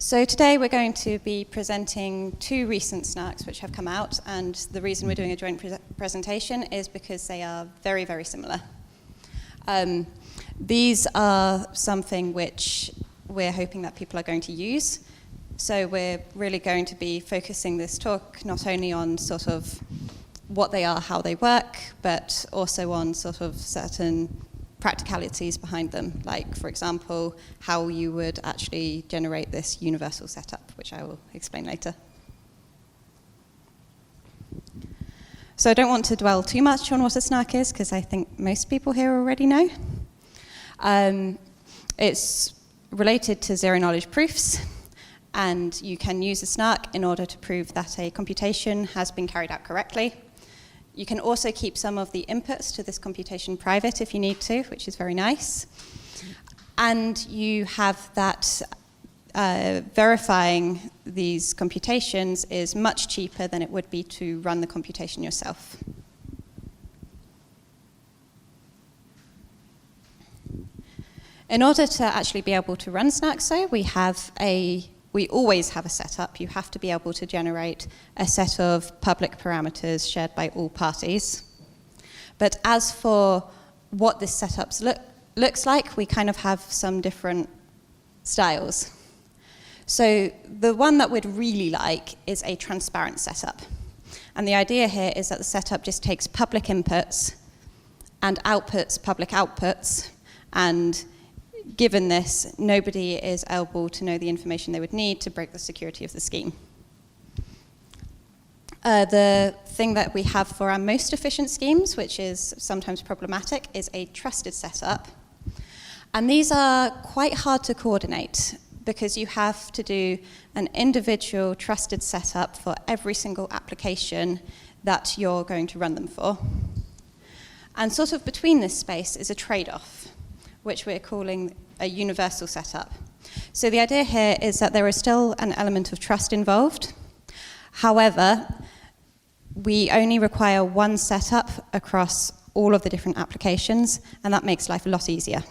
So today we're going to be presenting two recent SNARKs which have come out, and the reason we're doing a joint presentation is because they are very, very similar. These are something which we're hoping that people are going to use. So we're really going to be focusing this talk not only on sort of what they are, how they work, but also on sort of certain practicalities behind them, like, for example, how you would actually generate this universal setup, which I will explain later. So I don't want to dwell too much on what a SNARK is, because I think most people here already know. It's related to zero-knowledge proofs, and you can use a SNARK in order to prove that a computation has been carried out correctly. You can also keep some of the inputs to this computation private if you need to, which is very nice. And you have that verifying these computations is much cheaper than it would be to run the computation yourself. In order to actually be able to run SNARKs, though, we always have a setup. You have to be able to generate a set of public parameters shared by all parties. But as for what this setup looks like, we kind of have some different styles. So the one that we'd really like is a transparent setup. And the idea here is that the setup just takes public inputs and outputs public outputs, and given this, nobody is able to know the information they would need to break the security of the scheme. The thing that we have for our most efficient schemes, which is sometimes problematic, is a trusted setup. And these are quite hard to coordinate because you have to do an individual trusted setup for every single application that you're going to run them for. And sort of between this space is a trade-off, which we're calling a universal setup. So the idea here is that there is still an element of trust involved. However, we only require one setup across all of the different applications, and that makes life a lot easier.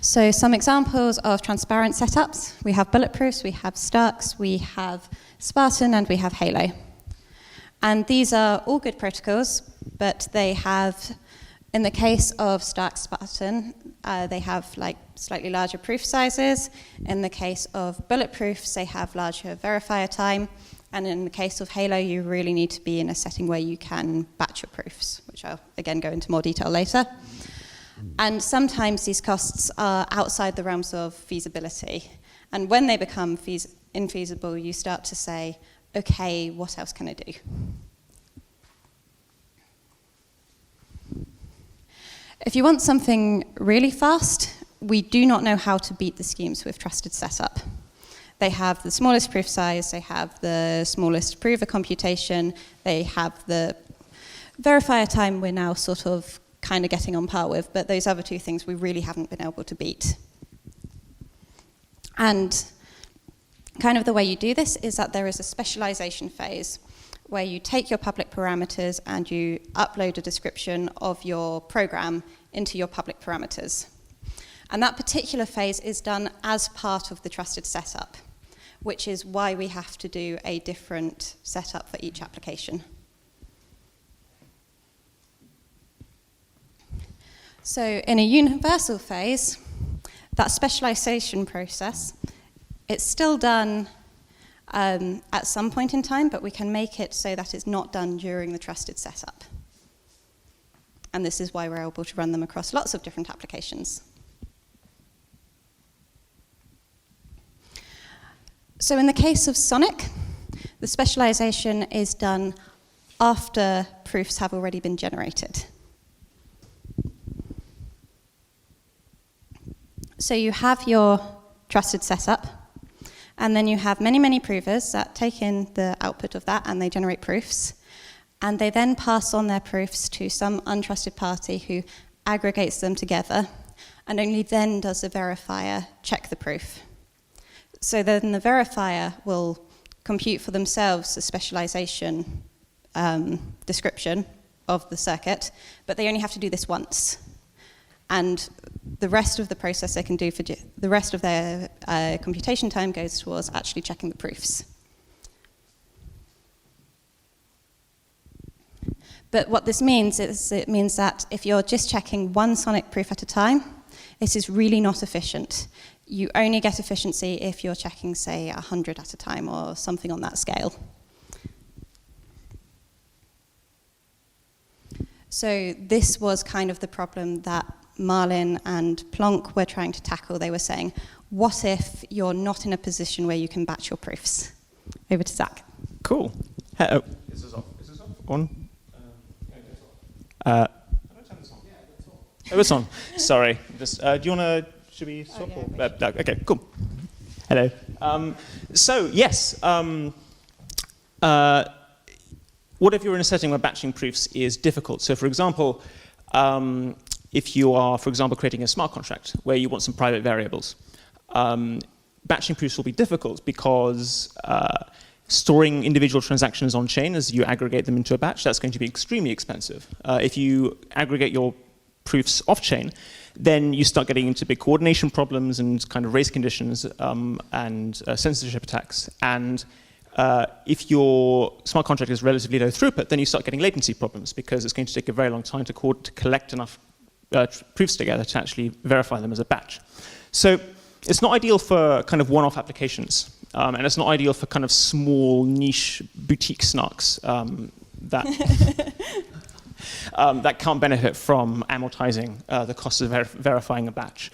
So some examples of transparent setups. We have bulletproofs, we have SNARKs, we have Spartan, and we have Halo. And these are all good protocols, but they have, in the case of Spartan, they have like slightly larger proof sizes. In the case of bulletproofs, they have larger verifier time. And in the case of Halo, you really need to be in a setting where you can batch your proofs, which I'll again go into more detail later. And sometimes these costs are outside the realms of feasibility. And when they become infeasible, you start to say, okay, what else can I do? If you want something really fast, we do not know how to beat the schemes with trusted setup. They have the smallest proof size, they have the smallest prover computation, they have the verifier time we're now sort of kind of getting on par with, but those other two things we really haven't been able to beat. And kind of the way you do this is that there is a specialization phase where you take your public parameters and you upload a description of your program into your public parameters. And that particular phase is done as part of the trusted setup, which is why we have to do a different setup for each application. So in a universal phase, that specialization process, it's still done at some point in time, but we can make it so that it's not done during the trusted setup. And this is why we're able to run them across lots of different applications. So in the case of Sonic, the specialization is done after proofs have already been generated. So you have your trusted setup, and then you have many, many provers that take in the output of that and they generate proofs. And they then pass on their proofs to some untrusted party who aggregates them together, and only then does the verifier check the proof. So then the verifier will compute for themselves the specialization description of the circuit, but they only have to do this once. and the rest of the process they can do for the rest of their computation time goes towards actually checking the proofs. But what this means is it means that if you're just checking one sonic proof at a time, it is really not efficient. You only get efficiency if you're checking, say, 100 at a time or something on that scale. So this was kind of the problem that Marlin and Planck were trying to tackle. They were saying, what if you're not in a position where you can batch your proofs? Over to Zach. Cool. Hello. Is this off? Is this off? On? I don't turn this on. Yeah, it's on. Oh, it's on. Sorry. Just, do you want to, should we swap? Oh, yeah, Okay, cool. Hello. So, yes. What if you're in a setting where batching proofs is difficult? So, for example, if you are, for example, creating a smart contract where you want some private variables, batching proofs will be difficult because storing individual transactions on chain as you aggregate them into a batch, that's going to be extremely expensive. If you aggregate your proofs off-chain, then you start getting into big coordination problems and kind of race conditions and censorship attacks. And if your smart contract is relatively low throughput, then you start getting latency problems because it's going to take a very long time to collect enough proofs together to actually verify them as a batch. So it's not ideal for kind of one-off applications. And it's not ideal for kind of small, niche, boutique SNARKs that can't benefit from amortizing the cost of verifying a batch.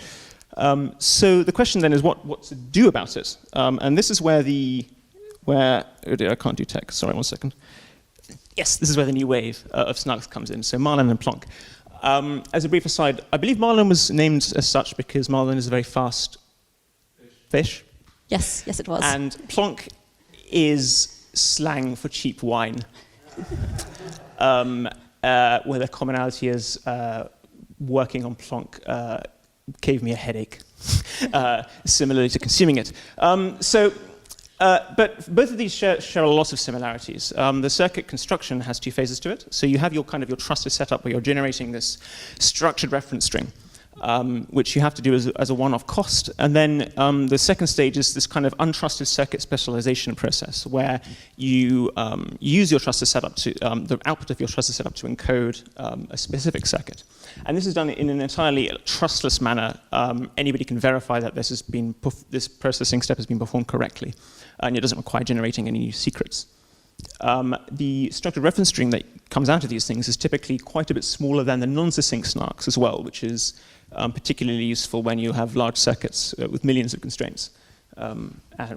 So the question then is what to do about it? And this is where I can't do tech, sorry, 1 second. Yes, this is where the new wave of SNARKs comes in, so Marlin and Planck. As a brief aside, I believe Marlin was named as such because Marlin is a very fast fish. Yes, it was. And Planck is slang for cheap wine, where the commonality is working on Planck gave me a headache, similarly to consuming it. But both of these share a lot of similarities. The circuit construction has two phases to it. So you have your trusted setup where you're generating this structured reference string, which you have to do as a one-off cost. And then the second stage is this kind of untrusted circuit specialization process where you use your trusted setup to, the output of your trusted setup to encode a specific circuit. And this is done in an entirely trustless manner. Anybody can verify that this processing step has been performed correctly, and it doesn't require generating any new secrets. The structured reference string that comes out of these things is typically quite a bit smaller than the non-succinct SNARKs as well, which is particularly useful when you have large circuits with millions of constraints,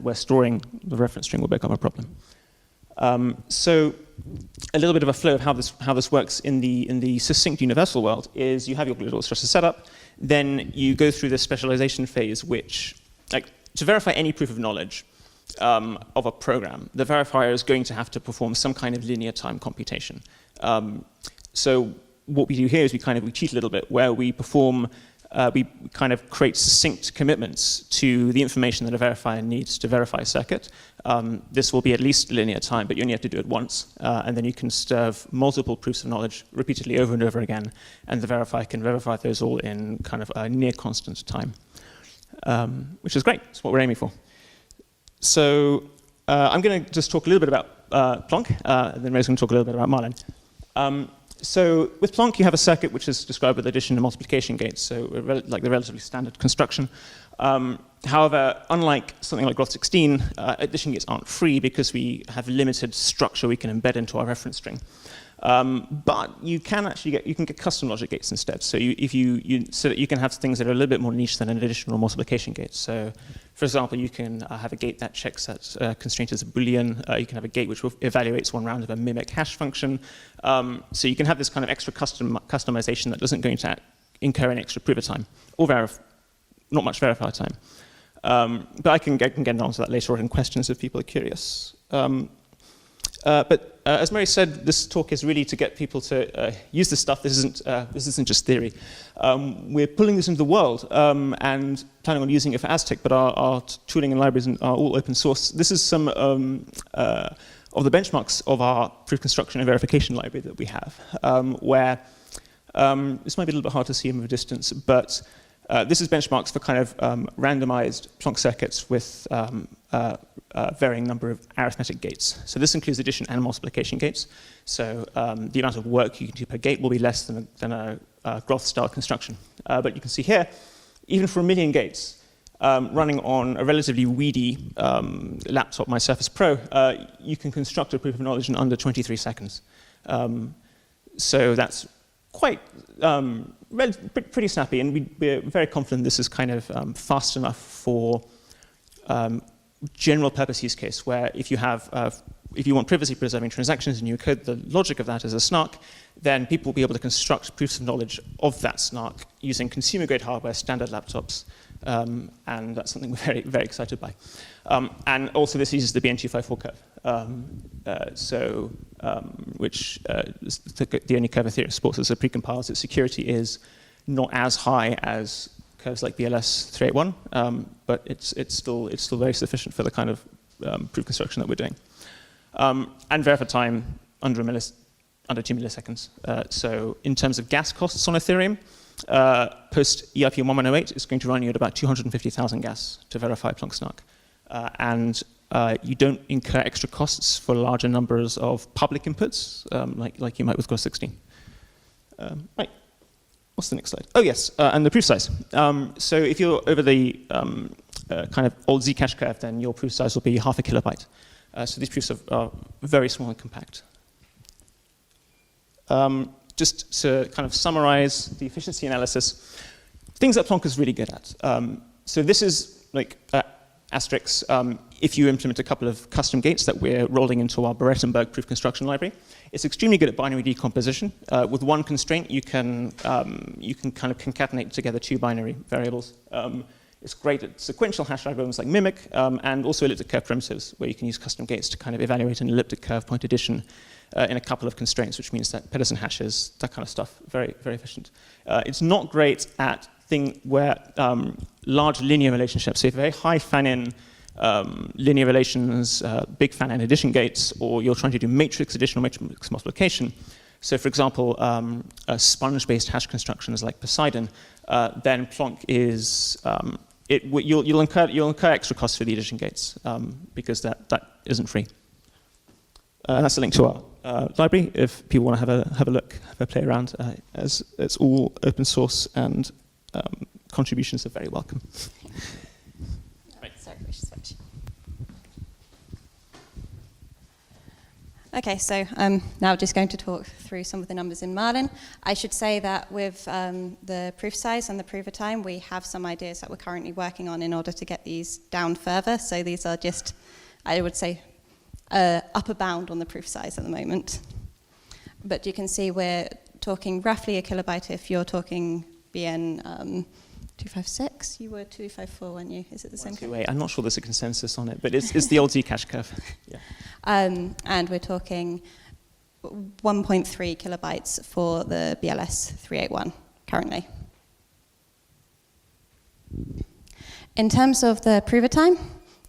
where storing the reference string will become a problem. So a little bit of a flow of how this works in the succinct universal world is you have your little trusted setup, then you go through this specialization phase, which, to verify any proof of knowledge of a program, the verifier is going to have to perform some kind of linear time computation. So what we do here is we cheat a little bit, where we kind of create succinct commitments to the information that a verifier needs to verify a circuit. This will be at least linear time, but you only have to do it once, and then you can serve multiple proofs of knowledge repeatedly over and over again, and the verifier can verify those all in kind of a near constant time, which is great. It's what we're aiming for. So I'm going to just talk a little bit about Planck, and then Ray's going to talk a little bit about Marlin. So with Planck, you have a circuit which is described with addition and multiplication gates, so like the relatively standard construction. However, unlike something like Groth 16, addition gates aren't free because we have limited structure we can embed into our reference string. But you can get custom logic gates instead. So you can have things that are a little bit more niche than an addition or multiplication gate. So, for example, you can have a gate that checks that constraint as a Boolean. You can have a gate which evaluates one round of a mimic hash function. So you can have this kind of extra customization that isn't going to incur any extra prover time or not much verifier time. But I can get onto that later on in questions if people are curious. But as Mary said, this talk is really to get people to use this stuff. This isn't just theory. We're pulling this into the world and planning on using it for Aztec, but our tooling and libraries are all open source. This is some of the benchmarks of our proof construction and verification library that we have, where This might be a little bit hard to see from a distance, but this is benchmarks for kind of randomized Planck circuits with varying number of arithmetic gates. So this includes addition and multiplication gates. So the amount of work you can do per gate will be less than a Groth-style construction. But you can see here, even for 1 million gates, running on a relatively weedy laptop, my Surface Pro, you can construct a proof of knowledge in under 23 seconds. So that's quite pretty snappy, and we're very confident this is kind of fast enough for general purpose use case, where if you have if you want privacy preserving transactions and you code the logic of that as a SNARK, then people will be able to construct proofs of knowledge of that SNARK using consumer grade hardware, standard laptops, and that's something we're very, very excited by. And also this uses the BN254 curve, which is the only curve theory supports as a precompile, so security is not as high as curves like BLS 381, but it's still very sufficient for the kind of proof construction that we're doing. And verify time under 2 milliseconds. So in terms of gas costs on Ethereum, post EIP 1108 is going to run you at about 250,000 gas to verify Planck SNARK. And you don't incur extra costs for larger numbers of public inputs, like you might with Groth 16. Right. What's the next slide? Oh, yes, and the proof size. So if you're over the kind of old Zcash curve, then your proof size will be 0.5 kilobyte. So these proofs are very small and compact. Just to kind of summarize the efficiency analysis, things that Planck is really good at. So this is like asterisks if you implement a couple of custom gates that we're rolling into our Berettenberg proof construction library. It's extremely good at binary decomposition. With one constraint, you can kind of concatenate together 2 binary variables. It's great at sequential hash algorithms like Mimic, and also elliptic curve primitives, where you can use custom gates to kind of evaluate an elliptic curve point addition in a couple of constraints, which means that Pedersen hashes, that kind of stuff, very, very efficient. It's not great at where large linear relationships, so if very high fan-in linear relations, big fan-in addition gates, or you're trying to do matrix addition or matrix multiplication. So for example, sponge-based hash constructions like Poseidon, then Planck is, you'll incur extra costs for the addition gates because that isn't free. And that's a link to our library if people want to have a look, have a play around, as it's all open source and contributions are very welcome. Right. Sorry, we should switch. Okay, so now just going to talk through some of the numbers in Marlin. I should say that with the proof size and the prover time, we have some ideas that we're currently working on in order to get these down further. So these are just, I would say, upper bound on the proof size at the moment. But you can see we're talking roughly a kilobyte if you're talking BN 256. You were 254, weren't you? Is it the same? I'm not sure there's a consensus on it, but it's the old Zcash curve. Yeah. And we're talking 1.3 kilobytes for the BLS 381 currently. In terms of the prover time,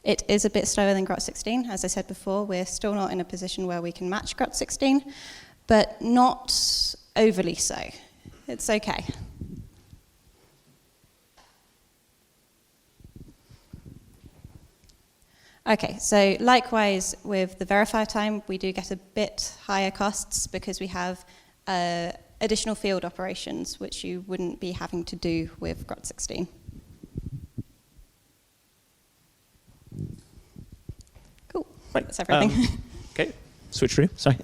it is a bit slower than Groth 16. As I said before, we're still not in a position where we can match Groth 16, but not overly so. It's okay. Okay, so likewise with the verifier time, we do get a bit higher costs because we have additional field operations, which you wouldn't be having to do with Groth 16. Cool, right. That's everything. Okay, switch through, sorry.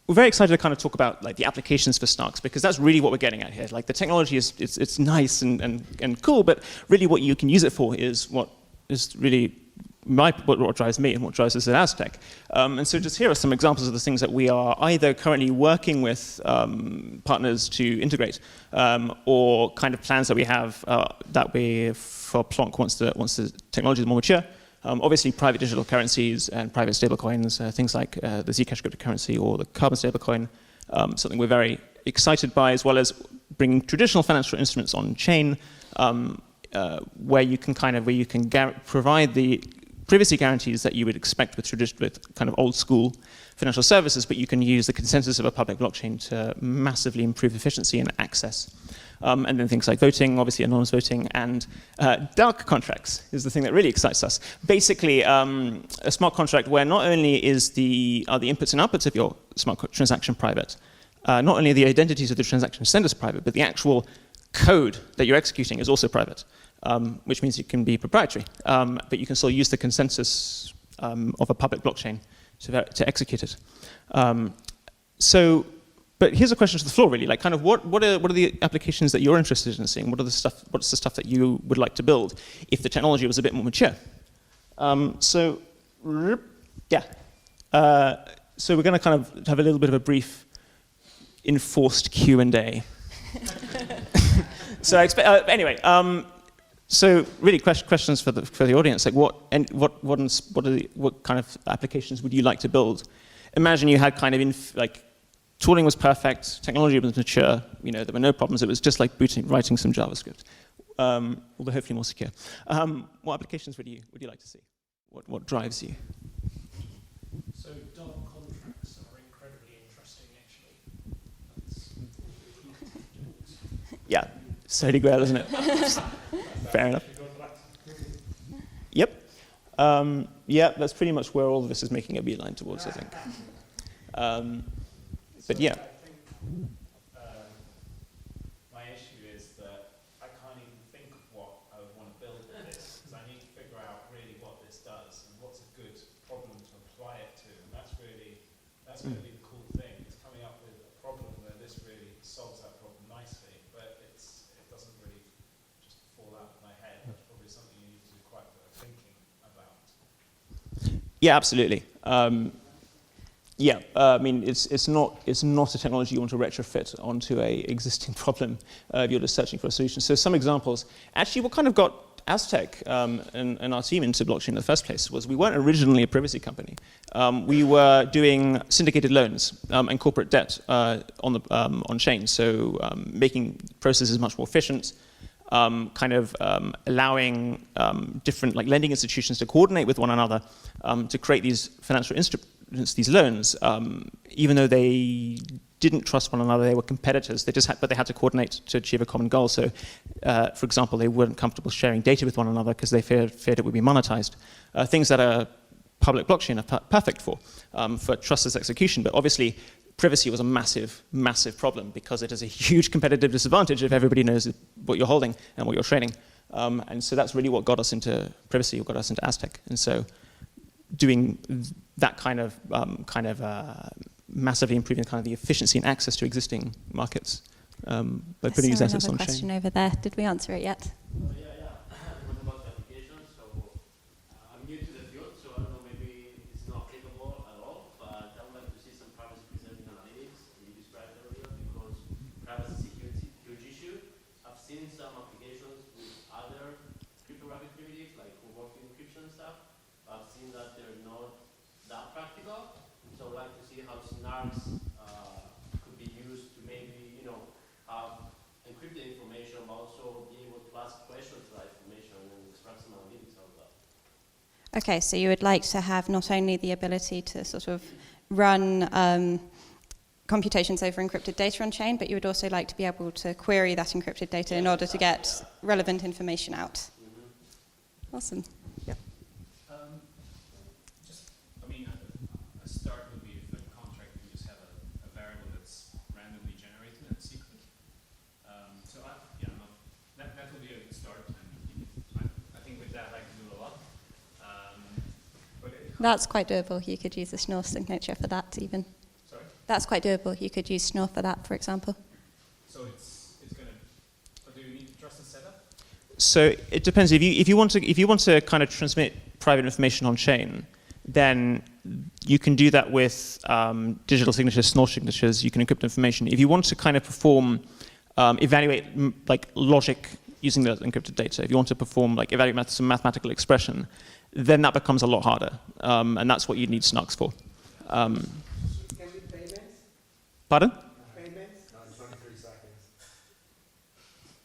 We're very excited to kind of talk about like the applications for SNARKs, because that's really what we're getting at here. Like the technology is it's nice and cool, but really what you can use it for is what is really what drives me and what drives us at Aztec. And so just here are some examples of the things that we are either currently working with partners to integrate, or kind of plans that we have that we for Planck once the technology is more mature. Obviously, private digital currencies and private stablecoins, things like the Zcash cryptocurrency or the carbon stablecoin, something we're very excited by, as well as bringing traditional financial instruments on chain, where you can provide the privacy guarantees that you would expect with kind of old school financial services, but you can use the consensus of a public blockchain to massively improve efficiency and access. And then things like voting, obviously anonymous voting, and dark contracts is the thing that really excites us. Basically, a smart contract where not only are the inputs and outputs of your smart transaction private, not only are the identities of the transaction senders private, but the actual code that you're executing is also private, which means it can be proprietary, but you can still use the consensus of a public blockchain to execute it. But here's a question to the floor, really. Like, kind of, what are the applications that you're interested in seeing? What's the stuff that you would like to build if the technology was a bit more mature? So we're going to kind of have a little bit of a brief enforced Q&A. So I expect anyway. So really, questions for the audience. Like, what kind of applications would you like to build? Imagine you had kind of tooling was perfect, technology was mature, there were no problems. It was just like writing some JavaScript, although hopefully more secure. What applications would you like to see? What drives you? So dark contracts are incredibly interesting, actually. Yeah, it's Holy Grail, isn't it? Fair enough. Yep. Yeah, that's pretty much where all of this is making a beeline towards, I think. But yeah. I think my issue is that I can't even think of what I would want to build with this, because I need to figure out really what this does and what's a good problem to apply it to. And that's really the cool thing. It's coming up with a problem where this really solves that problem nicely, but it doesn't really just fall out of my head. That's probably something you need to do quite a bit of thinking about. Yeah, absolutely. Yeah, I mean, it's not a technology you want to retrofit onto a existing problem if you're just searching for a solution. So some examples. Actually, what kind of got Aztec and our team into blockchain in the first place was we weren't originally a privacy company. We were doing syndicated loans and corporate debt on chain, so making processes much more efficient, allowing different lending institutions to coordinate with one another to create these financial instruments, these loans, even though they didn't trust one another, they were competitors. But they had to coordinate to achieve a common goal. So, for example, they weren't comfortable sharing data with one another because they feared it would be monetized. Things that a public blockchain are perfect for trustless execution. But obviously, privacy was a massive, massive problem because it is a huge competitive disadvantage if everybody knows what you're holding and what you're trading. And so that's really what got us into privacy, what got us into Aztec. And so doing that kind of massively improving kind of the efficiency and access to existing markets by putting these assets on chain. Question over there. Did we answer it yet? Yeah. What about the applications? So I'm new to the field, so I don't know, maybe it's not applicable at all, but I would like to see some privacy preserving analytics you described earlier, because privacy security huge issue. I've seen some applications with other cryptographic primitives like co-working encryption and stuff. I've seen that they're not that practical, so I'd like to see how SNARKs could be used to maybe, have encrypted information, but also be able to ask questions to that information and extract some analytics out of that. Okay, so you would like to have not only the ability to sort of run computations over encrypted data on chain, but you would also like to be able to query that encrypted data in order to get relevant information out. Mm-hmm. Awesome. Yeah. A start would be for the contract, you just have a variable that's randomly generated and secret. That will be a good start. I think with that I can do a lot. That's quite doable. You could use a Schnorr signature for that, even. Sorry? That's quite doable. You could use Schnorr for that, for example. So it's going to. But do you need to trust the setup? So it depends. If you want to kind of transmit private information on chain, then you can do that with digital signatures, Schnorr signatures. You can encrypt information. If you want to kind of perform, evaluate logic using the encrypted data, if you want to perform evaluate some mathematical expression, then that becomes a lot harder, and that's what you need SNARKs for. Can be payments? Pardon? Payments? 23 seconds.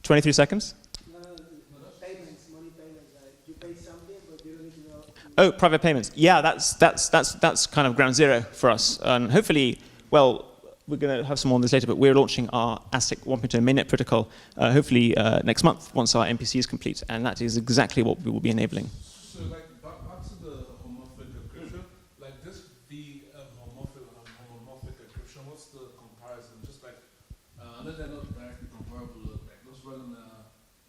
23 seconds? No, payments, money payments. You pay something, but you don't need to know. Oh, private payments. Yeah, that's kind of ground zero for us. And hopefully, well, we're going to have some more on this later, but we're launching our Aztec 1.0 mainnet protocol hopefully next month once our MPC is complete, and that is exactly what we will be enabling. So like back to the homomorphic encryption, like this the homomorphic encryption, what's the comparison? Just like I know they're not directly comparable, like let's run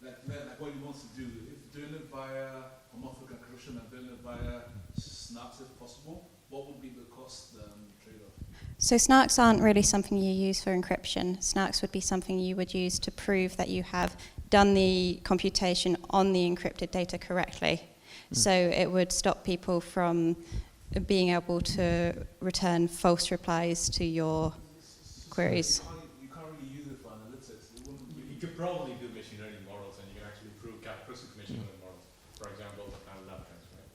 like what you want to do. If doing it via homomorphic encryption and doing it via SNARKs if possible, what would be the cost trade-off? So SNARKs aren't really something you use for encryption. SNARKs would be something you would use to prove that you have done the computation on the encrypted data correctly. So it would stop people from being able to return false replies to your queries. You can't really use it for analytics. You could probably do machine learning models, and you can actually prove characteristic machine learning models. For example, the kind of lab trends, right?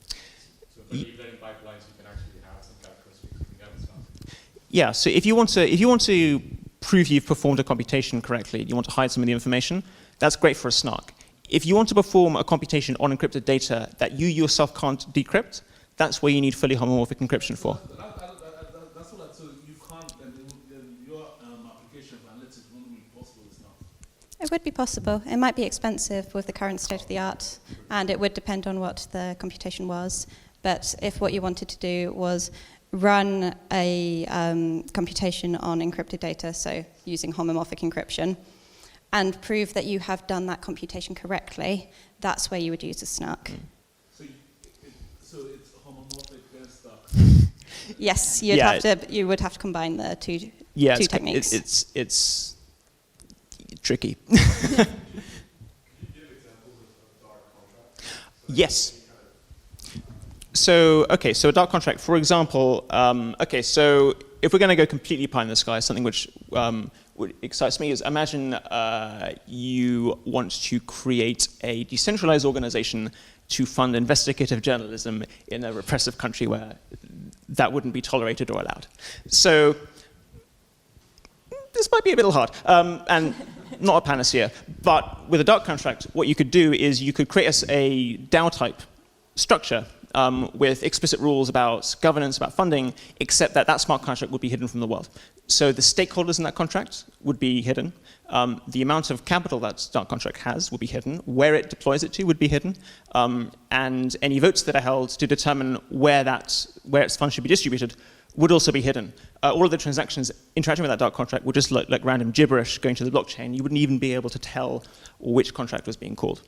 So for deep learning pipelines, you can actually have some characteristics you can get with stuff. Yeah, so if you want to prove you've performed a computation correctly, you want to hide some of the information, that's great for a SNARK. If you want to perform a computation on encrypted data that you yourself can't decrypt, that's where you need fully homomorphic encryption for. That's what I told you. You can't, and your application for analytics won't be possible, it's not. It would be possible. It might be expensive with the current state of the art, and it would depend on what the computation was. But if what you wanted to do was run a computation on encrypted data, so using homomorphic encryption, and prove that you have done that computation correctly, that's where you would use a SNARK. So it's homomorphic SNARK. Yes, you would have to combine the two techniques. It's tricky. Yes. So a dark contract, for example, so if we're going to go completely pie in the sky, something which excites me is imagine you want to create a decentralized organization to fund investigative journalism in a repressive country where that wouldn't be tolerated or allowed. So this might be a little hard and not a panacea, but with a dark contract, what you could do is you could create a DAO-type structure with explicit rules about governance, about funding, except that smart contract would be hidden from the world. So the stakeholders in that contract would be hidden. The amount of capital that smart contract has would be hidden. Where it deploys it to would be hidden. And any votes that are held to determine where its funds should be distributed would also be hidden. All of the transactions interacting with that dark contract would just look like random gibberish going to the blockchain. You wouldn't even be able to tell which contract was being called.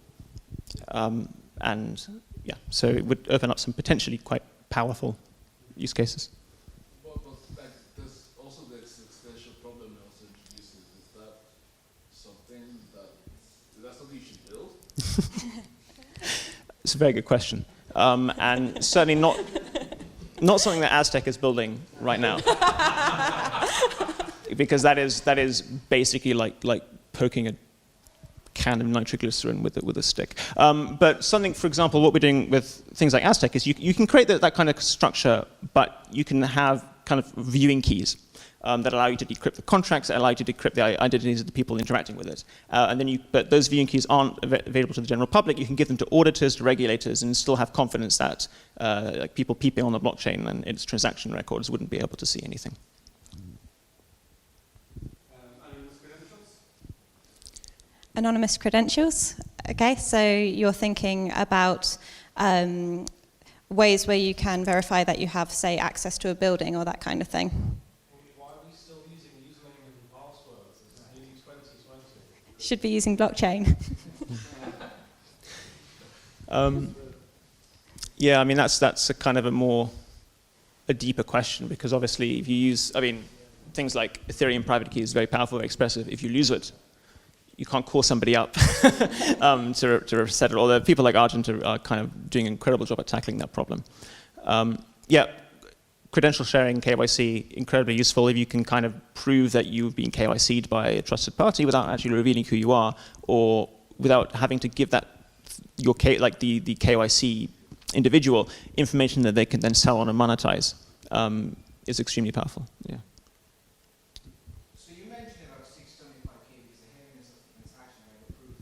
Yeah, so it would open up some potentially quite powerful use cases. But like, there's also the existential problem it also introduces. Is that something you should build? It's a very good question, and certainly not something that Aztec is building right now, because that is basically like poking a can of nitroglycerin with a stick. But something, for example, what we're doing with things like Aztec is you can create that kind of structure, but you can have kind of viewing keys that allow you to decrypt the contracts, that allow you to decrypt the identities of the people interacting with it. But those viewing keys aren't available to the general public. You can give them to auditors, to regulators, and still have confidence that like people peeping on the blockchain and its transaction records wouldn't be able to see anything. Anonymous credentials. Okay, so you're thinking about ways where you can verify that you have, say, access to a building or that kind of thing. Why are we still using username and passwords? It's nearly 2020. Should be using blockchain. Yeah, I mean that's a kind of a deeper question, because obviously if you use, things like Ethereum private key is very powerful, very expressive. If you lose it, you can't call somebody up to reset it. Although people like Argent are kind of doing an incredible job at tackling that problem. Yeah, credential sharing, KYC, incredibly useful if you can kind of prove that you've been KYC'd by a trusted party without actually revealing who you are, or without having to give that the KYC individual information that they can then sell on and monetize, is extremely powerful. Yeah. So you mentioned about 625K is the heaviness of the transaction rate of proof,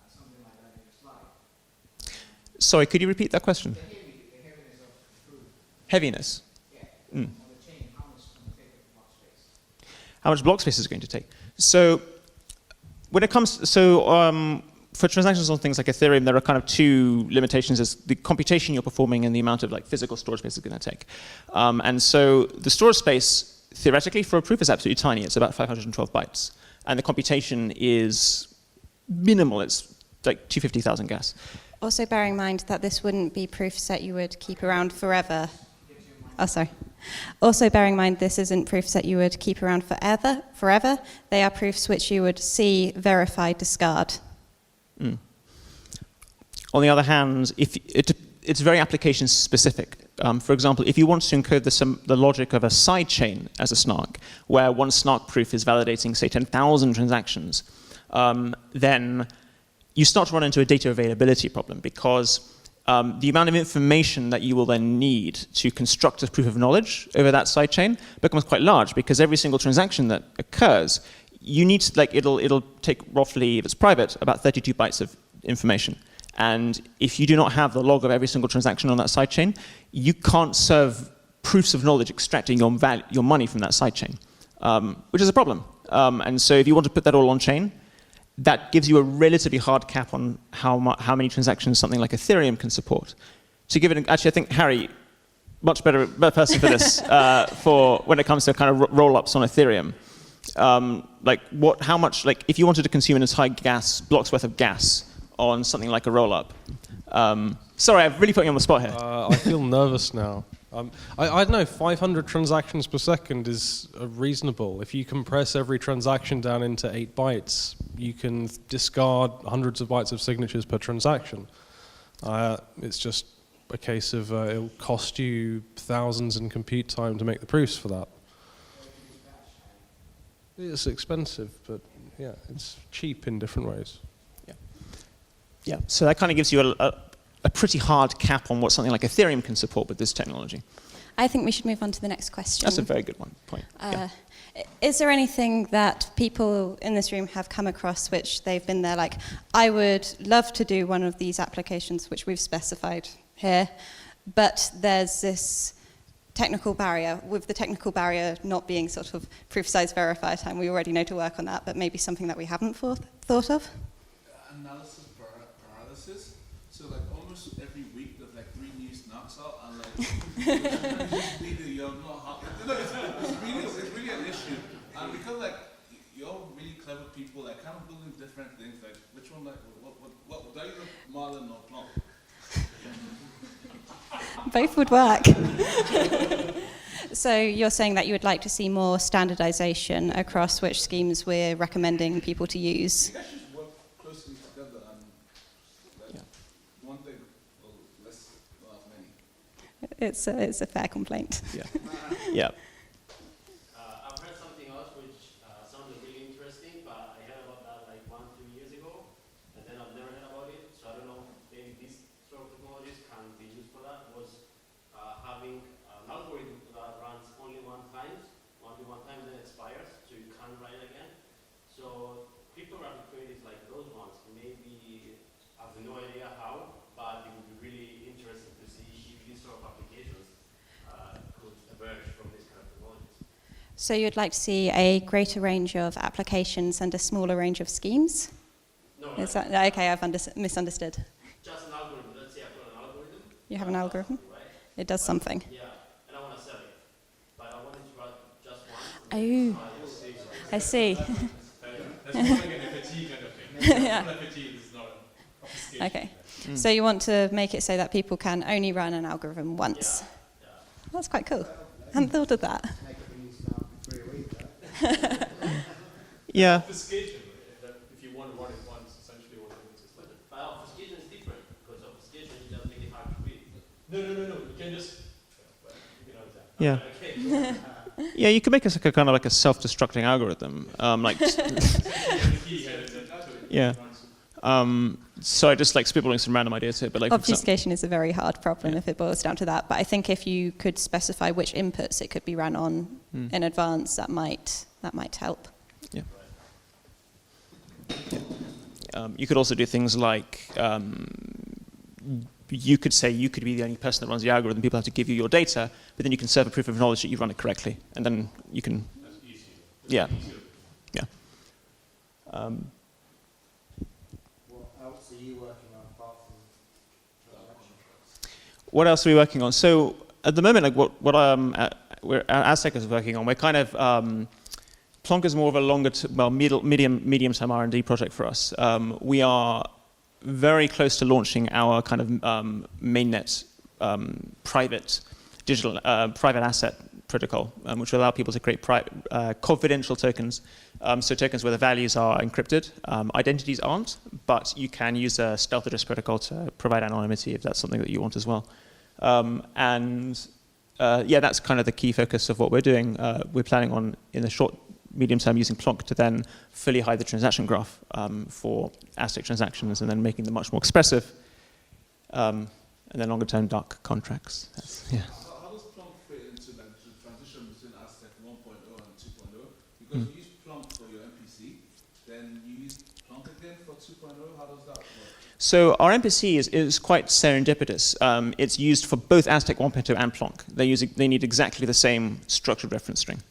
something like that in your slide. Sorry, could you repeat that question? The heaviness Heaviness. Yeah. Mm. On the chain, how much can it take of block space? How much block space is it going to take? So when it comes, for transactions on things like Ethereum, there are kind of two limitations: is the computation you're performing and the amount of like physical storage space it's going to take. And so the storage space, theoretically, for a proof is absolutely tiny. It's about 512 bytes, and the computation is minimal. It's like 250,000 gas. Also bearing in mind that this wouldn't be proofs that you would keep around forever. Oh, sorry. Also bearing in mind this isn't proofs that you would keep around forever. They are proofs which you would see, verify, discard. Mm. On the other hand, it's very application specific. For example, if you want to encode the logic of a sidechain as a SNARK, where one SNARK proof is validating, say, 10,000 transactions, then you start to run into a data availability problem, because the amount of information that you will then need to construct a proof of knowledge over that sidechain becomes quite large, because every single transaction that occurs, you need to, like, it'll take roughly, if it's private, about 32 bytes of information. And if you do not have the log of every single transaction on that sidechain, you can't serve proofs of knowledge extracting your money from that sidechain, which is a problem. And so if you want to put that all on chain, that gives you a relatively hard cap on how many transactions something like Ethereum can support. To give it, actually, I think Harry, much better person for this, for when it comes to kind of roll-ups on Ethereum. How much, like, if you wanted to consume an entire block's worth of gas on something like a roll-up. Sorry, I've really put you on the spot here. I feel nervous now. I don't know, 500 transactions per second is reasonable. If you compress every transaction down into 8 bytes, you can discard hundreds of bytes of signatures per transaction. It's just a case of it'll cost you thousands in compute time to make the proofs for that. It's expensive, but yeah, it's cheap in different ways. Yeah, so that kind of gives you a pretty hard cap on what something like Ethereum can support with this technology. I think we should move on to the next question. That's a very good point. Is there anything that people in this room have come across which they've been there like, I would love to do one of these applications which we've specified here, but there's this technical barrier, with the technical barrier not being sort of proof size verifier time, we already know to work on that, but maybe something that we haven't thought of? Analysis paralysis. So like almost every week there's like 3 new SNARKs out, and like it's really an issue. And because like you're all really clever people, like kind of building different things, like which one, like what do I use Marlin or Plum? Both would work. So you're saying that you would like to see more standardization across which schemes we're recommending people to use? You guys should work closely together, and like one thing, well, less, not as many. It's a fair complaint. Yeah. I've heard something else which sounded really interesting, but I heard about that like 1-2 years ago, and then I've never heard about it. So I don't know, maybe these sort of technologies can be used for that. Was having an algorithm that runs only one time, then expires, so you can't write it again. So cryptographic queries like those ones, maybe I have no idea how, but it would be really interesting to see if these sort of applications could emerge from these kind of technologies. So you'd like to see a greater range of applications and a smaller range of schemes? No, Is that, okay, I've misunderstood. just an algorithm. Let's say I've got an algorithm. You have an algorithm? Right? It does something. Yeah, and I want to sell it, but I want it to run just once. Oh, I see. That's more like an FAT kind of thing. Yeah. FAT is not a obfuscation. Okay. So you want to make it so that people can only run an algorithm once? Yeah. That's quite cool. I hadn't thought of that. Make a mini SNARK in 3 weeks, right? Yeah. Obfuscation, that if you want to run it once, essentially what it means is like, But obfuscation is different, because obfuscation is just really hard to read. no, you can just, you know that. Yeah. Okay. Yeah, you could make a kind of like a self-destructing algorithm. Yeah. So I just like spitballing some random ideas here, but like Obfuscation is a very hard problem if it boils down to that. But I think if you could specify which inputs it could be run on in advance, that might help. Yeah. You could also do things like you could say you could be the only person that runs the algorithm. People have to give you your data, but then you can serve a proof of knowledge that you run it correctly, and then you can. That's easier. Yeah. Yeah. What else are you working on apart from transactions? What else are we working on? So at the moment, like what Aztec is working on, we're kind of Plonk is more of a medium-term R&D project for us. We are very close to launching our kind of mainnet private asset protocol, which will allow people to create confidential tokens. So tokens where the values are encrypted. Identities aren't, but you can use a stealth address protocol to provide anonymity if that's something that you want as well. Yeah, that's kind of the key focus of what we're doing. We're planning on, in the short, medium term, using Plonk to then fully hide the transaction graph for Aztec transactions and then making them much more expressive. And then longer term dark contracts. Yeah. How does Plonk fit into like the transition between Aztec 1.0 and 2.0? Because you use Plonk for your MPC, then you use Plonk again for 2.0. How does that work? So our MPC is quite serendipitous. It's used for both Aztec 1.0 and Plonk. They need exactly the same structured reference string.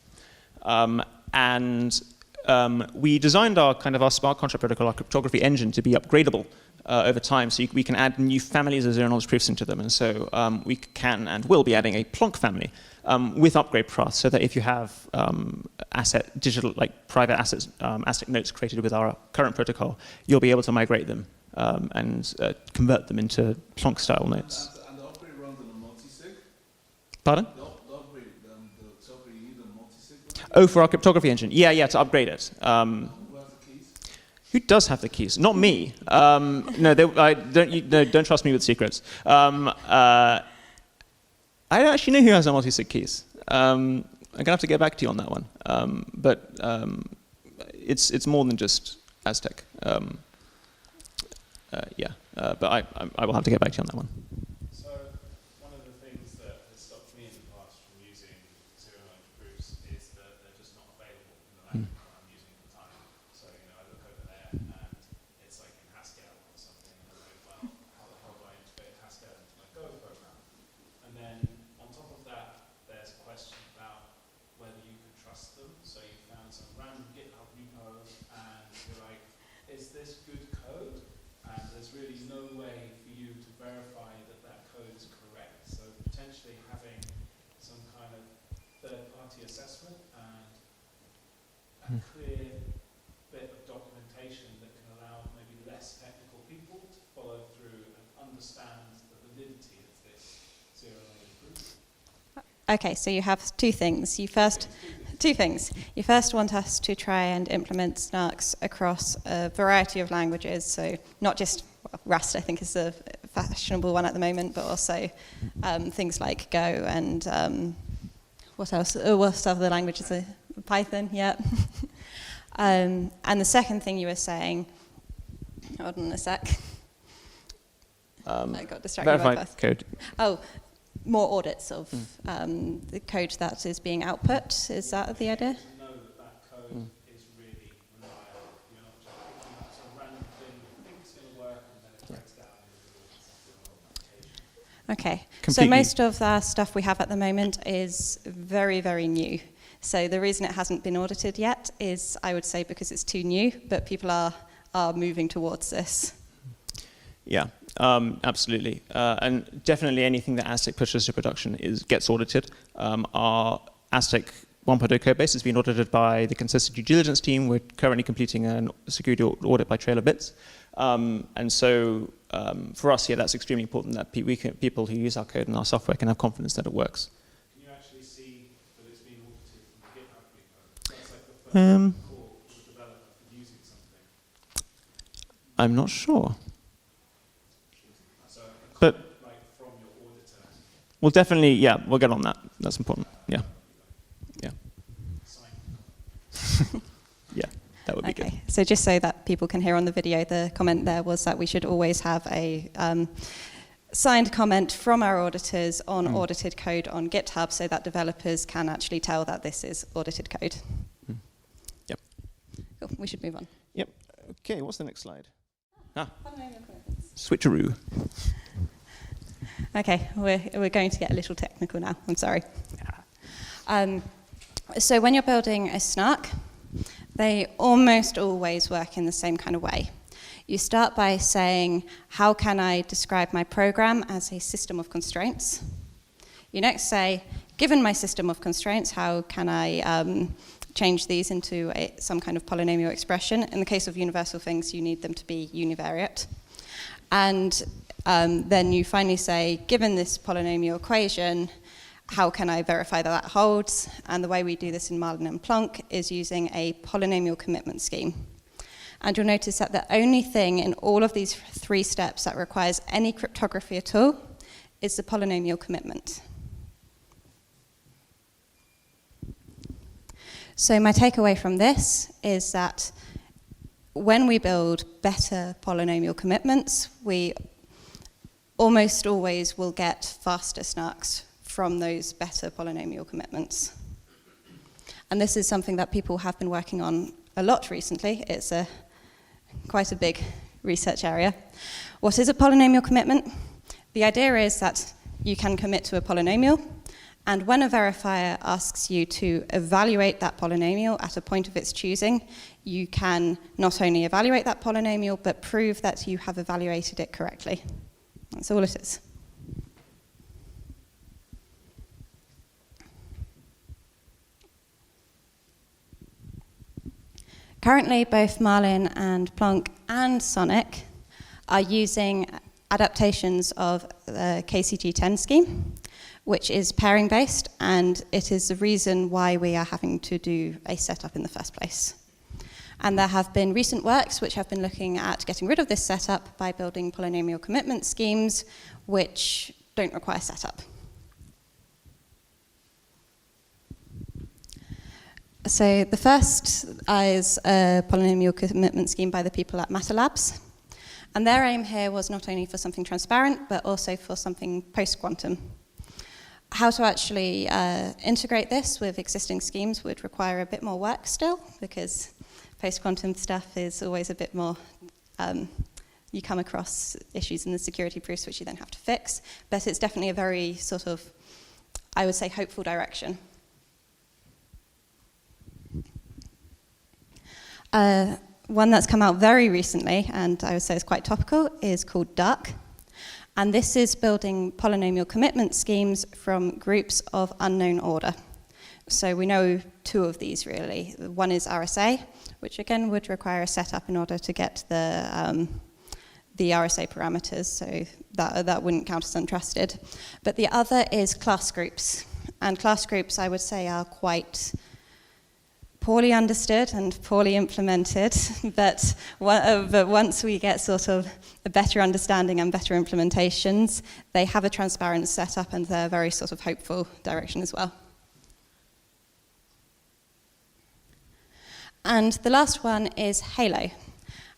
We designed our smart contract protocol, our cryptography engine, to be upgradable over time, so we can add new families of zero-knowledge proofs into them. And so we can and will be adding a Plonk family with upgrade paths, so that if you have private assets, Aztec notes created with our current protocol, you'll be able to migrate them and convert them into Plonk-style notes. And the upgrade runs on a multi-sig? Pardon? The upgrade, the upgrade, you need a multi-sig? Oh, for our cryptography engine? Yeah, to upgrade it. Who has the keys? Who does have the keys? Not me. No, don't trust me with secrets. I don't actually know who has the multi-sig keys. I'm gonna have to get back to you on that one. But it's more than just Aztec. But I will have to get back to you on that one. So one of the things that has stopped me in the past from using zero-knowledge proofs is that they're just not available in the language that I'm using at the time. So I look over there and it's like in Haskell or something, and I'm like, well, how the hell do I integrate Haskell into my Go program? And then on top of that, there's a question about whether you can trust them. So you found some random GitHub repo and you're like, is this good code? And there's really no way for you to verify that that code is correct. So potentially having some kind of third-party assessment and a clear bit of documentation that can allow maybe less technical people to follow through and understand the validity of this zero-knowledge proof. Okay, so you have two things. Two things. You first want us to try and implement SNARKs across a variety of languages, so not just Rust, I think is a fashionable one at the moment, but also things like Go and what else? What other languages? Python, yeah. And the second thing you were saying, hold on a sec. I got distracted by Verified code. Oh, more audits of the code that is being output. Is that the idea? To know that code is really reliable. You're not just picking up some random thing you think it's going to work and then it breaks down in the middle of something or application. Okay. Completely. So most of the stuff we have at the moment is very, very new. So the reason it hasn't been audited yet is, I would say, because it's too new, but people are moving towards this. Yeah, absolutely. And definitely anything that Aztec pushes to production gets audited. Our Aztec 1.0 code base has been audited by the consistent due diligence team. We're currently completing a security audit by trail of bits. And so for us, that's extremely important that people who use our code and our software can have confidence that it works. Can you actually see that it's been audited from the GitHub repo? That's like the first call to the developer for using something. I'm not sure. So But like from your auditor. we'll definitely, we'll get on that. That's important. Yeah. Yeah, that would be good. Okay. So just so that people can hear on the video, the comment there was that we should always have a signed comment from our auditors on audited code on GitHub, so that developers can actually tell that this is audited code. Yep. Cool. We should move on. Yep. Okay, what's the next slide? Fun name of conference. switcheroo. Okay, we're going to get a little technical now. I'm sorry. So when you're building a SNARK, they almost always work in the same kind of way. You start by saying, how can I describe my program as a system of constraints? You next say, given my system of constraints, how can I change these into some kind of polynomial expression? In the case of universal things, you need them to be univariate. And then you finally say, given this polynomial equation, how can I verify that that holds? And the way we do this in Marlin and Planck is using a polynomial commitment scheme. And you'll notice that the only thing in all of these 3 steps that requires any cryptography at all is the polynomial commitment. So my takeaway from this is that when we build better polynomial commitments, we almost always will get faster SNARKs from those better polynomial commitments. And this is something that people have been working on a lot recently. It's quite a big research area. What is a polynomial commitment? The idea is that you can commit to a polynomial, and when a verifier asks you to evaluate that polynomial at a point of its choosing, you can not only evaluate that polynomial, but prove that you have evaluated it correctly. That's all it is. Currently, both Marlin and Planck and Sonic are using adaptations of the KCG10 scheme, which is pairing-based, and it is the reason why we are having to do a setup in the first place. And there have been recent works which have been looking at getting rid of this setup by building polynomial commitment schemes which don't require setup. So the first is a polynomial commitment scheme by the people at Matter Labs. And their aim here was not only for something transparent, but also for something post-quantum. How to actually integrate this with existing schemes would require a bit more work still, because post-quantum stuff is always a bit more, you come across issues in the security proofs which you then have to fix, but it's definitely a very sort of, I would say, hopeful direction. One that's come out very recently, and I would say is quite topical, is called DARK. And this is building polynomial commitment schemes from groups of unknown order. So we know 2 of these, really. One is RSA, which again would require a setup in order to get the RSA parameters, so that wouldn't count as untrusted. But the other is class groups. And class groups, I would say, are quite poorly understood and poorly implemented, but once we get sort of a better understanding and better implementations, they have a transparent setup and they're a very sort of hopeful direction as well. And the last one is Halo.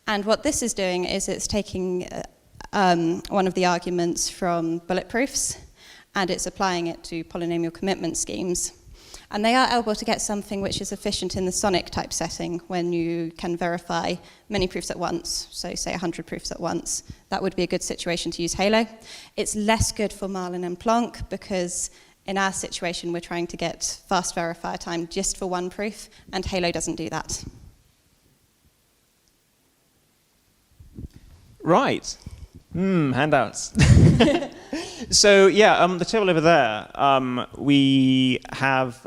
And what this is doing is it's taking one of the arguments from bulletproofs and it's applying it to polynomial commitment schemes. And they are able to get something which is efficient in the Sonic type setting when you can verify many proofs at once, so say 100 proofs at once. That would be a good situation to use Halo. It's less good for Marlin and Planck because in our situation we're trying to get fast verifier time just for 1 proof, and Halo doesn't do that. Right. Handouts. So yeah, the table over there, we have,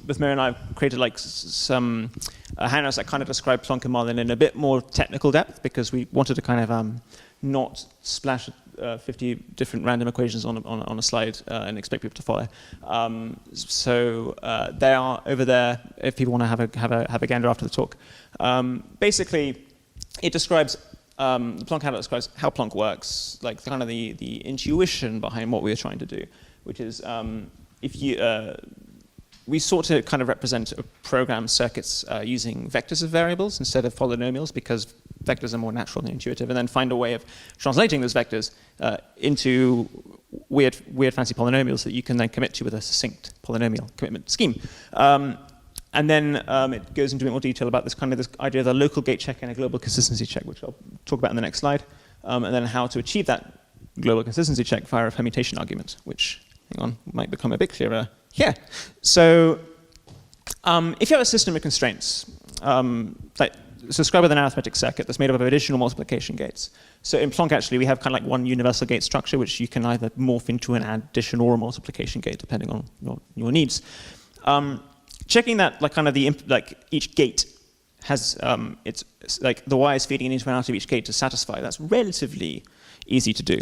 with Mary and I, have created like some handouts that kind of describe Planck and Marlin in a bit more technical depth because we wanted to kind of not splash 50 different random equations on a slide and expect people to follow. So they are over there if people want to have a gander after the talk. Basically, it describes the Planck handout describes how Planck works, like kind of the intuition behind what we are trying to do, which is we sought to kind of represent program circuits using vectors of variables instead of polynomials because vectors are more natural and intuitive, and then find a way of translating those vectors into weird fancy polynomials that you can then commit to with a succinct polynomial commitment scheme. And then it goes into a bit more detail about this idea of the local gate check and a global consistency check, which I'll talk about in the next slide. and then how to achieve that global consistency check via a permutation argument, which, hang on, might become a bit clearer here. So if you have a system of constraints, like described with an arithmetic circuit that's made up of additional multiplication gates. So in Plonk, actually, we have kind of like one universal gate structure, which you can either morph into an addition or a multiplication gate, depending on your needs. Checking that, like, kind of each gate has it's like the wires feeding into and out of each gate to satisfy. That's relatively easy to do.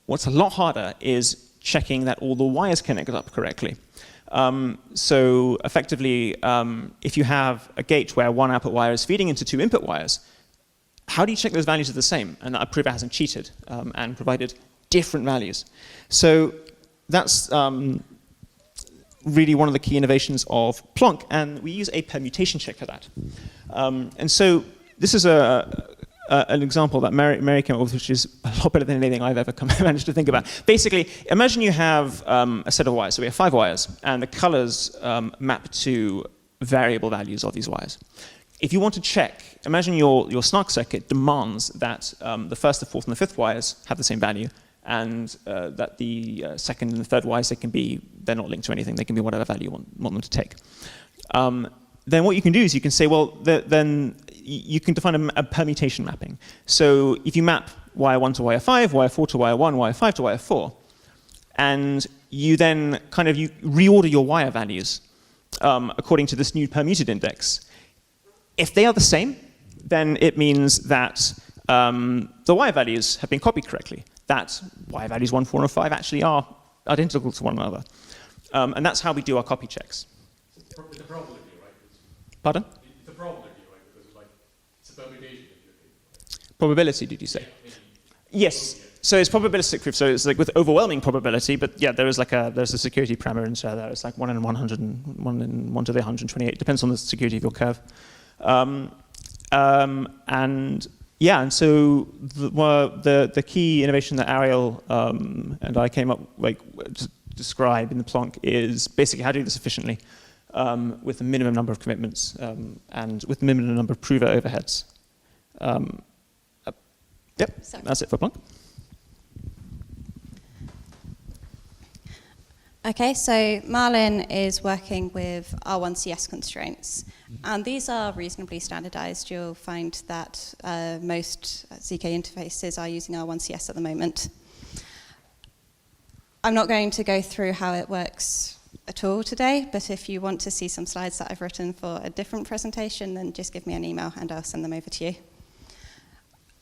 What's a lot harder is checking that all the wires connect up correctly. So effectively, if you have a gate where one output wire is feeding into two input wires, how do you check those values are the same and that a prover hasn't cheated and provided different values? So that's really one of the key innovations of Plonk, and we use a permutation check for that. And so this is an example that Mary came up with, which is a lot better than anything I've ever managed to think about. Basically, imagine you have a set of wires. So we have 5 wires, and the colors map to variable values of these wires. If you want to check, imagine your SNARK circuit demands that the first, the fourth, and the fifth wires have the same value, and that the second and the third wires, they're not linked to anything. They can be whatever value you want them to take. Then what you can do is you can say, well, then you can define a permutation mapping. So if you map wire 1 to wire 5, wire 4 to wire 1, wire 5 to wire 4, and you then you reorder your wire values according to this new permuted index. If they are the same, then it means that the wire values have been copied correctly. That wire values 1, 4, and 5 actually are identical to one another. And that's how we do our copy checks. It's a probability, right? Pardon? It's a probability, right? Because it's a permutation. Probability, did you say? Yeah. Yes. So it's probabilistic proof. So it's like with overwhelming probability, but yeah, there's a security parameter inside there. It's like 1 in 100 and 1 in 1 to the 128. Depends on the security of your curve. And so the key innovation that Ariel and I came up to describe in the Plonk is basically how to do this efficiently with the minimum number of commitments and with the minimum number of prover overheads. Yep, sorry. That's it for Plonk. Okay, so Marlin is working with R1CS constraints, and these are reasonably standardized. You'll find that most ZK interfaces are using R1CS at the moment. I'm not going to go through how it works at all today, but if you want to see some slides that I've written for a different presentation, then just give me an email and I'll send them over to you.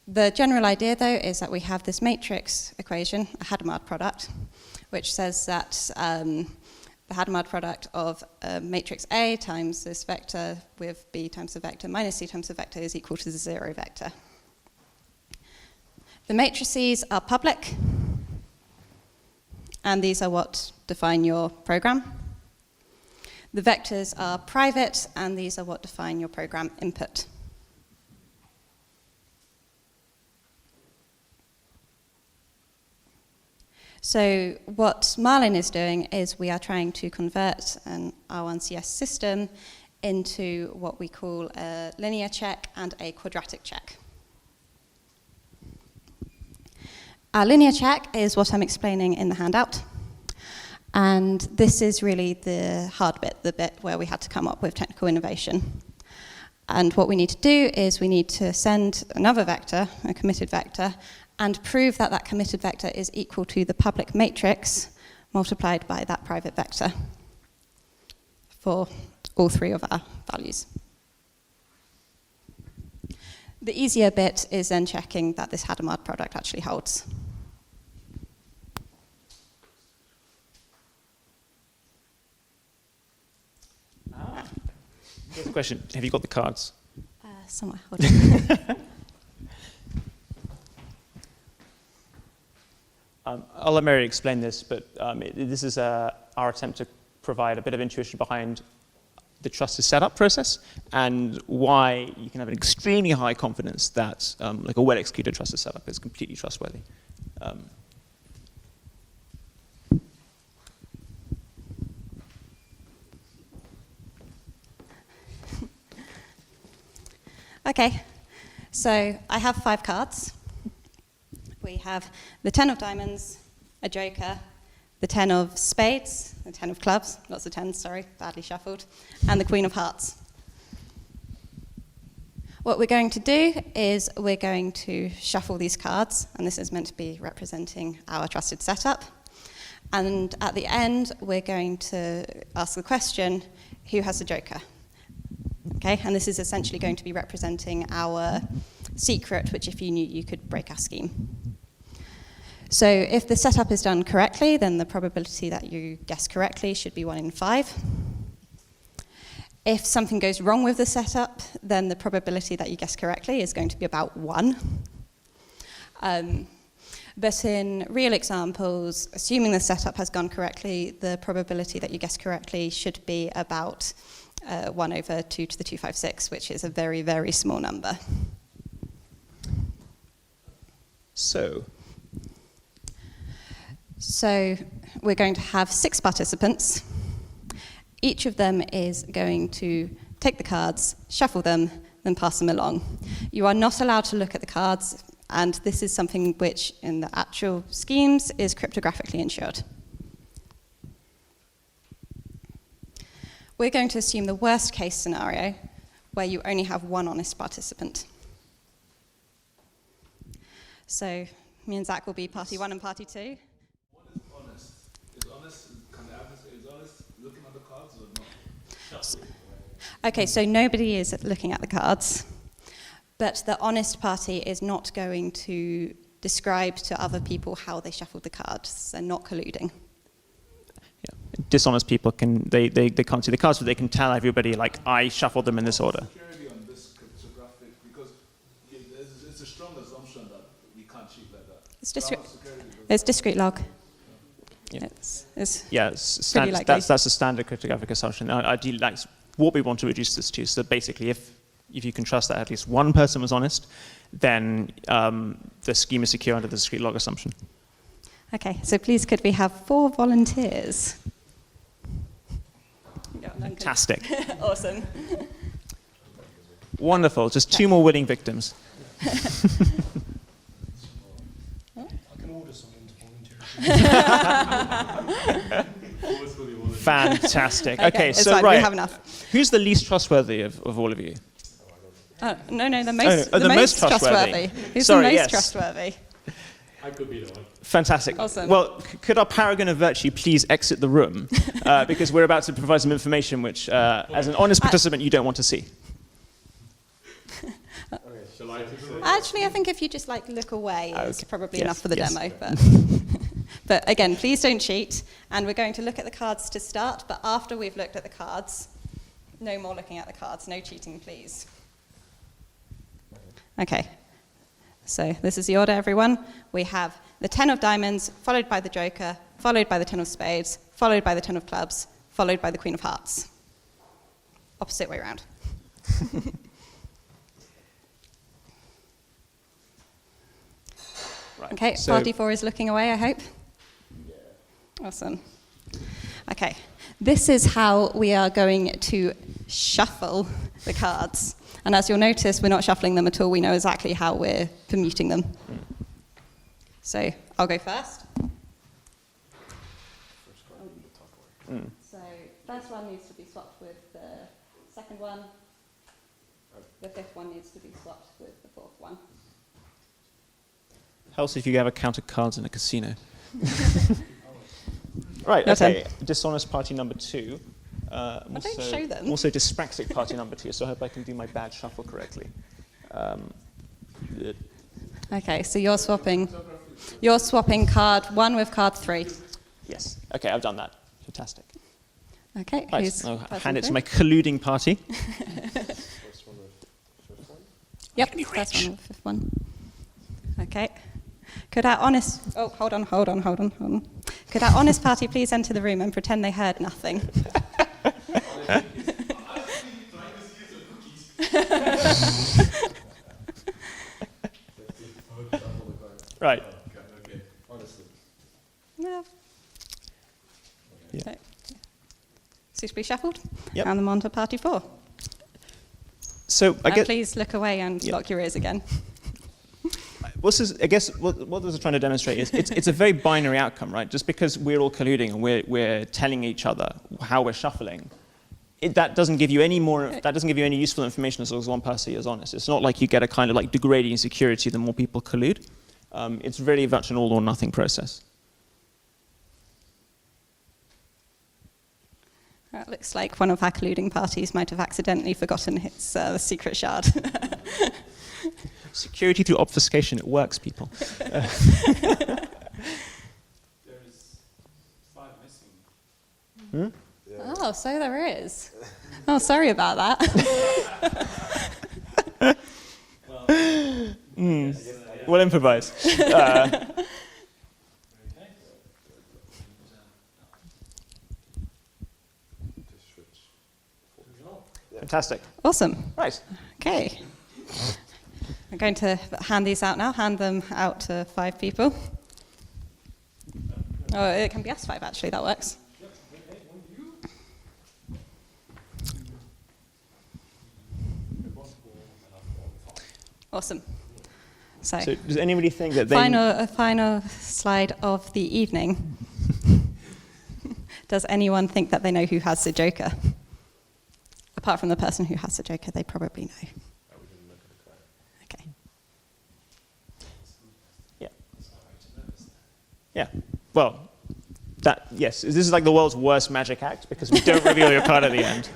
The general idea, though, is that we have this matrix equation, a Hadamard product, which says that the Hadamard product of matrix A times this vector with B times the vector minus C times the vector is equal to the 0 vector. The matrices are public, and these are what define your program. The vectors are private, and these are what define your program input. So what Marlin is doing is we are trying to convert an R1CS system into what we call a linear check and a quadratic check. Our linear check is what I'm explaining in the handout. And this is really the hard bit, the bit where we had to come up with technical innovation. And what we need to do is we need to send another vector, a committed vector, and prove that that committed vector is equal to the public matrix multiplied by that private vector for all 3 of our values. The easier bit is then checking that this Hadamard product actually holds. Here's the question. Have you got the cards? Somewhere. Hold on. I'll let Mary explain this, but this is our attempt to provide a bit of intuition behind the trusted setup process and why you can have an extremely high confidence that like a well-executed trusted setup is completely trustworthy. Okay, So I have 5 cards. We have the 10 of diamonds, a joker, the 10 of spades, the 10 of clubs, lots of 10s, sorry, badly shuffled, and the queen of hearts. What we're going to do is we're going to shuffle these cards, and this is meant to be representing our trusted setup. And at the end, we're going to ask the question, who has the joker? Okay, and this is essentially going to be representing our secret, which if you knew, you could break our scheme. So if the setup is done correctly, then the probability that you guess correctly should be 1 in 5. If something goes wrong with the setup, then the probability that you guess correctly is going to be about 1. But in real examples, assuming the setup has gone correctly, the probability that you guess correctly should be about 1 over 2 to the 256, which is a very, very small number. So we're going to have 6 participants. Each of them is going to take the cards, shuffle them, then pass them along. You are not allowed to look at the cards, and this is something which, in the actual schemes, is cryptographically ensured. We're going to assume the worst case scenario, where you only have 1 honest participant. So me and Zach will be party 1 and party 2. What is honest? Is honest, can the average say is honest looking at the cards or not? Okay, so nobody is looking at the cards, but the honest party is not going to describe to other people how they shuffled the cards. They're not colluding. Yeah. Dishonest people they can't see the cards, but they can tell everybody, like, I shuffled them in this order. Security on this cryptographic, because it's a strong assumption that we can't cheat like that. It's discrete log. Yeah. It's pretty likely. That's a standard cryptographic assumption. Ideally, like, what we want to reduce this to, so basically if you can trust that at least one person was honest, then the scheme is secure under the discrete log assumption. Okay, so please could we have 4 volunteers? Fantastic. Awesome. Wonderful, just 2 more willing victims. I can order someone to volunteer. Fantastic. Okay, so fine, right, we have enough. Who's the least trustworthy of all of you? No, the most, the most trustworthy. Who's Sorry, the most yes. trustworthy? I could be the one. Fantastic. Awesome. Well, could our paragon of virtue please exit the room? Because we're about to provide some information which, as an honest participant, you don't want to see. Okay, shall I? Actually, I think if you just look away, is probably enough for the yes. demo. But again, please don't cheat. And we're going to look at the cards to start. But after we've looked at the cards, no more looking at the cards. No cheating, please. Okay. So this is the order, everyone. We have the 10 of diamonds, followed by the joker, followed by the 10 of spades, followed by the 10 of clubs, followed by the queen of hearts. Opposite way around. Right. Okay, So, party 4 is looking away, I hope. Yeah. Awesome. Okay, this is how we are going to shuffle the cards. And as you'll notice, we're not shuffling them at all. We know exactly how we're permuting them. So I'll go first. So first one needs to be swapped with the second one. The 5th one needs to be swapped with the 4th one. helps if you have a count of cards in a casino. Right, Your okay. turn. Dishonest party number 2. Don't show them. Also dyspraxic party number 2, so I hope I can do my bad shuffle correctly. Okay, so you're swapping card 1 with card 3. Yes, okay, I've done that. Fantastic. Okay, Right, who's I'll person hand it to 3? my colluding party. Yep, first one with the 5th one. Okay. Could our honest... Oh, hold on. Could our honest party please enter the room and pretend they heard nothing? Right. Okay, honestly. No. Yeah. Okay. Suitably shuffled. Yep. And them on to party 4. So I guess please look away and lock your ears again. I guess what this is trying to demonstrate is it's a very binary outcome, right? Just because we're all colluding and we're telling each other how we're shuffling, that doesn't give you any useful information as long as one person is honest. It's not like you get a kind of like degrading security the more people collude. It's really much an all or nothing process. It looks like one of our colluding parties might have accidentally forgotten its secret shard. Security through obfuscation, it works, people. There is 5 missing. Hmm? Yeah. Oh, so there is. Oh, sorry about that. We'll improvise. Fantastic. Awesome. Right. Okay. I'm going to hand these out now. Hand them out to 5 people. Oh, it can be us 5 actually. That works. Awesome. So does anybody think that they... a final slide of the evening. Does anyone think that they know who has the Joker? Apart from the person who has the Joker, they probably know. Okay. Yeah. Yeah. Well, yes. This is like the world's worst magic act because we don't reveal your card at the end.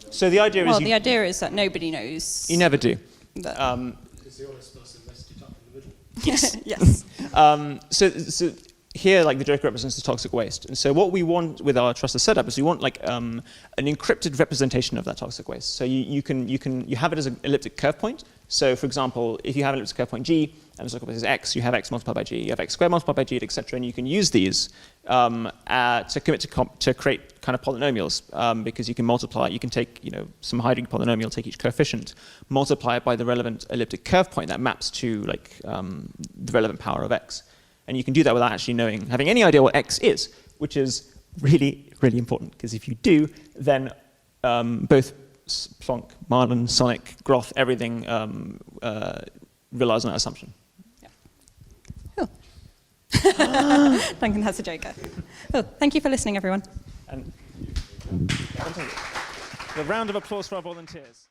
So the idea is... the idea is that nobody knows. You never do. Because the honest person messed it up in the middle. Yes. Yes. So here, like the Joker represents the toxic waste, and so what we want with our trusted setup is we want like an encrypted representation of that toxic waste. So you have it as an elliptic curve point. So for example, if you have an elliptic curve point G and the toxic waste is X, you have X multiplied by G, you have X squared multiplied by G, etc. And you can use these to commit to create kind of polynomials because you can multiply. You can take some high-degree polynomial, take each coefficient, multiply it by the relevant elliptic curve point that maps to like the relevant power of X. And you can do that without actually having any idea what X is, which is really, really important. Because if you do, then both Plonk, Marlin, Sonic, Groth, everything relies on that assumption. Yeah. Duncan has a Joker. Oh, thank you for listening, everyone. And a round of applause for our volunteers.